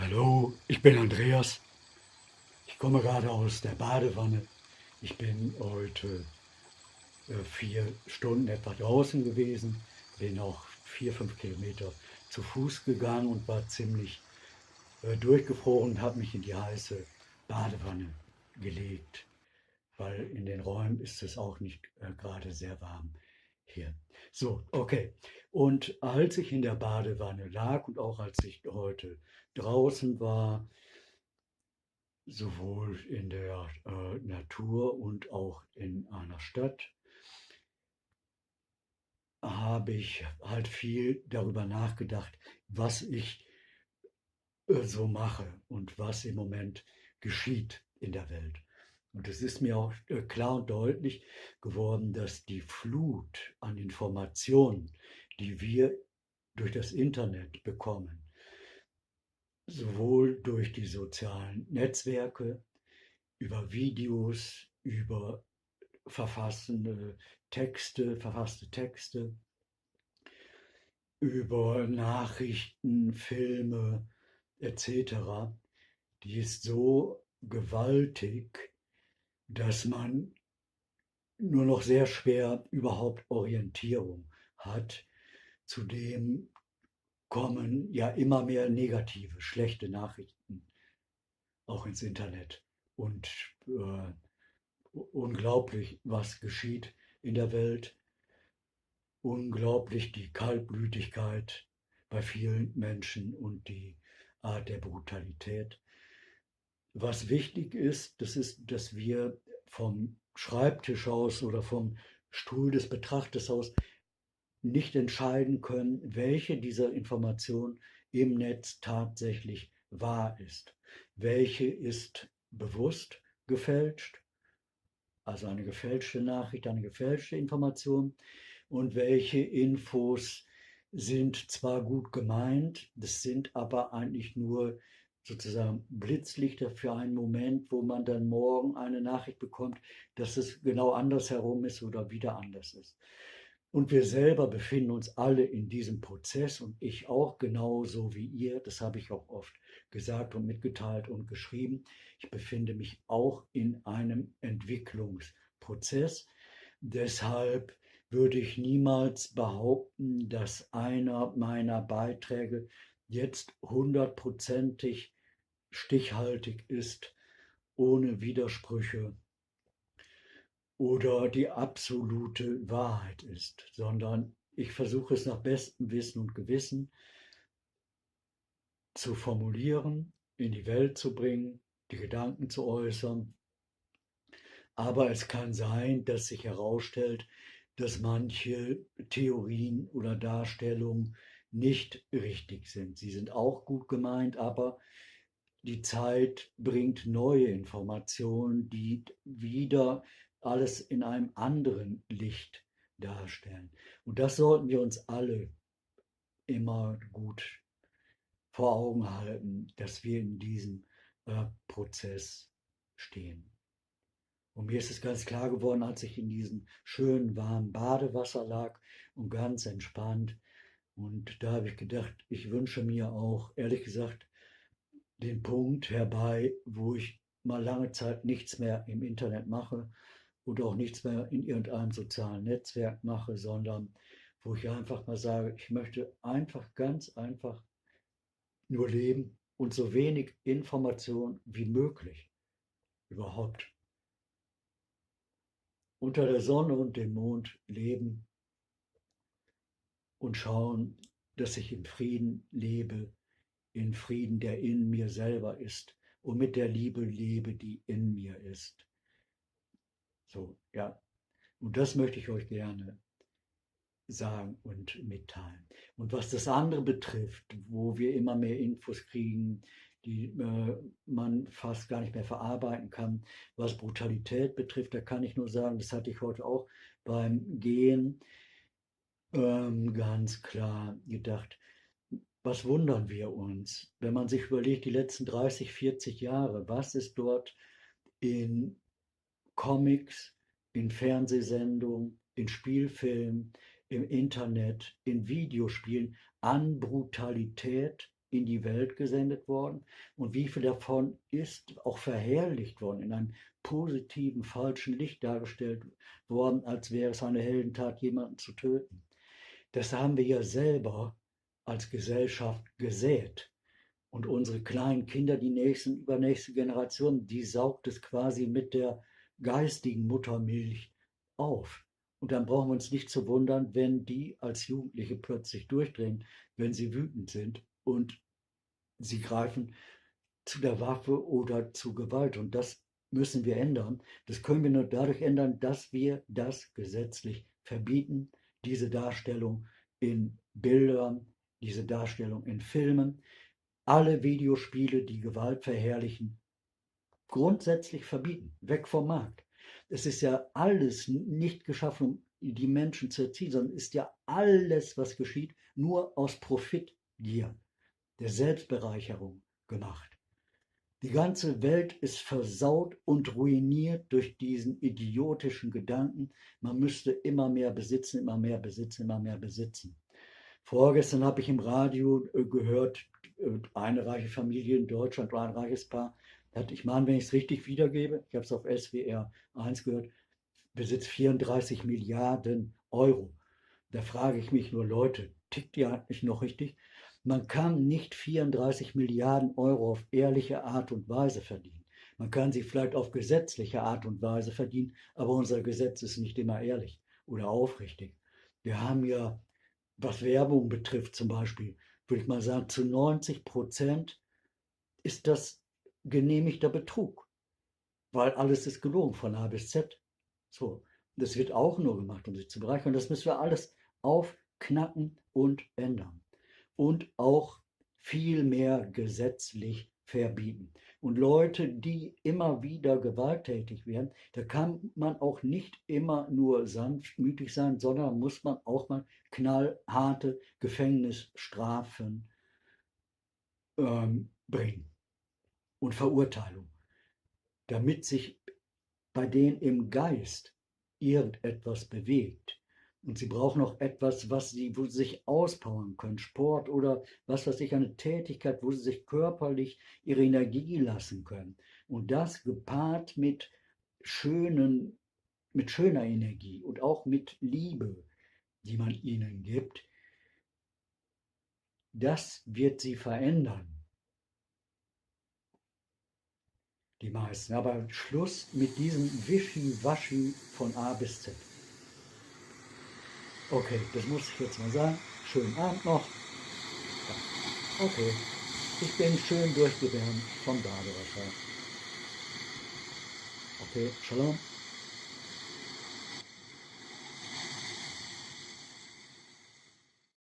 Hallo, ich bin Andreas. Ich komme gerade aus der Badewanne. Ich bin heute 4 Stunden etwa draußen gewesen, bin auch 4, 5 Kilometer zu Fuß gegangen und war ziemlich durchgefroren und habe mich in die heiße Badewanne gelegt, weil in den Räumen ist es auch nicht gerade sehr warm hier. So, okay. Und als ich in der Badewanne lag und auch als ich heute draußen war, sowohl in der Natur und auch in einer Stadt, habe ich halt viel darüber nachgedacht, was ich so mache und was im Moment geschieht in der Welt. Und es ist mir auch klar und deutlich geworden, dass die Flut an Informationen, die wir durch das Internet bekommen, sowohl durch die sozialen Netzwerke, über Videos, über verfasste Texte, über Nachrichten, Filme etc., die ist so gewaltig, dass man nur noch sehr schwer überhaupt Orientierung hat. Zudem kommen ja immer mehr negative, schlechte Nachrichten auch ins Internet. Und unglaublich, was geschieht in der Welt. Unglaublich die Kaltblütigkeit bei vielen Menschen und die Art der Brutalität. Was wichtig ist, das ist, dass wir vom Schreibtisch aus oder vom Stuhl des Betrachters aus nicht entscheiden können, welche dieser Informationen im Netz tatsächlich wahr ist. Welche ist bewusst gefälscht, also eine gefälschte Nachricht, eine gefälschte Information, und welche Infos sind zwar gut gemeint, das sind aber eigentlich nur sozusagen Blitzlichter für einen Moment, wo man dann morgen eine Nachricht bekommt, dass es genau andersherum ist oder wieder anders ist. Und wir selber befinden uns alle in diesem Prozess und ich auch genauso wie ihr. Das habe ich auch oft gesagt und mitgeteilt und geschrieben. Ich befinde mich auch in einem Entwicklungsprozess. Deshalb würde ich niemals behaupten, dass einer meiner Beiträge jetzt hundertprozentig stichhaltig ist, ohne Widersprüche oder die absolute Wahrheit ist, sondern ich versuche es nach bestem Wissen und Gewissen zu formulieren, in die Welt zu bringen, die Gedanken zu äußern. Aber es kann sein, dass sich herausstellt, dass manche Theorien oder Darstellungen nicht richtig sind. Sie sind auch gut gemeint, aber die Zeit bringt neue Informationen, die wieder alles in einem anderen Licht darstellen. Und das sollten wir uns alle immer gut vor Augen halten, dass wir in diesem Prozess stehen. Und mir ist es ganz klar geworden, als ich in diesem schönen warmen Badewasser lag und ganz entspannt. Und da habe ich gedacht, ich wünsche mir auch, ehrlich gesagt, den Punkt herbei, wo ich mal lange Zeit nichts mehr im Internet mache und auch nichts mehr in irgendeinem sozialen Netzwerk mache, sondern wo ich einfach mal sage, ich möchte einfach ganz einfach nur leben und so wenig Information wie möglich überhaupt unter der Sonne und dem Mond leben und schauen, dass ich im Frieden lebe, in Frieden, der in mir selber ist und mit der Liebe lebe, die in mir ist. So, ja. Und das möchte ich euch gerne sagen und mitteilen. Und was das andere betrifft, wo wir immer mehr Infos kriegen, die man fast gar nicht mehr verarbeiten kann, was Brutalität betrifft, da kann ich nur sagen, das hatte ich heute auch beim Gehen ganz klar gedacht. Was wundern wir uns, wenn man sich überlegt, die letzten 30, 40 Jahre, was ist dort in Comics, in Fernsehsendungen, in Spielfilmen, im Internet, in Videospielen an Brutalität in die Welt gesendet worden und wie viel davon ist auch verherrlicht worden, in einem positiven, falschen Licht dargestellt worden, als wäre es eine Heldentat, jemanden zu töten. Das haben wir ja selber als Gesellschaft gesät. Und unsere kleinen Kinder, die nächsten, übernächste Generation, die saugt es quasi mit der geistigen Muttermilch auf. Und dann brauchen wir uns nicht zu wundern, wenn die als Jugendliche plötzlich durchdrehen, wenn sie wütend sind und sie greifen zu der Waffe oder zu Gewalt. Und das müssen wir ändern. Das können wir nur dadurch ändern, dass wir das gesetzlich verbieten, diese Darstellung in Bildern, diese Darstellung in Filmen, alle Videospiele, die Gewalt verherrlichen, grundsätzlich verbieten, weg vom Markt. Es ist ja alles nicht geschaffen, um die Menschen zu erziehen, sondern ist ja alles, was geschieht, nur aus Profitgier, der Selbstbereicherung gemacht. Die ganze Welt ist versaut und ruiniert durch diesen idiotischen Gedanken, man müsste immer mehr besitzen, immer mehr besitzen, immer mehr besitzen. Vorgestern habe ich im Radio gehört, eine reiche Familie in Deutschland oder ein reiches Paar, ich meine, wenn ich es richtig wiedergebe, ich habe es auf SWR 1 gehört, besitzt 34 Milliarden Euro. Da frage ich mich nur, Leute, tickt ihr eigentlich noch richtig? Man kann nicht 34 Milliarden Euro auf ehrliche Art und Weise verdienen. Man kann sie vielleicht auf gesetzliche Art und Weise verdienen, aber unser Gesetz ist nicht immer ehrlich oder aufrichtig. Wir haben ja, was Werbung betrifft zum Beispiel, würde ich mal sagen, zu 90% ist das genehmigter Betrug, weil alles ist gelogen von A bis Z. So, das wird auch nur gemacht, um sich zu bereichern. Und das müssen wir alles aufknacken und ändern. Und auch viel mehr gesetzlich verbieten. Und Leute, die immer wieder gewalttätig werden, da kann man auch nicht immer nur sanftmütig sein, sondern muss man auch mal knallharte Gefängnisstrafen bringen und Verurteilung, damit sich bei denen im Geist irgendetwas bewegt. Und sie brauchen auch etwas, wo sie sich auspowern können, Sport oder was weiß ich, eine Tätigkeit, wo sie sich körperlich ihre Energie lassen können. Und das gepaart mit schöner Energie und auch mit Liebe, die man ihnen gibt, das wird sie verändern. Die meisten. Aber Schluss mit diesem Wischiwaschi von A bis Z. Okay, das muss ich jetzt mal sagen. Schönen Abend noch. Ja. Okay, ich bin schön durchgewärmt vom Badewasser. Okay, Shalom.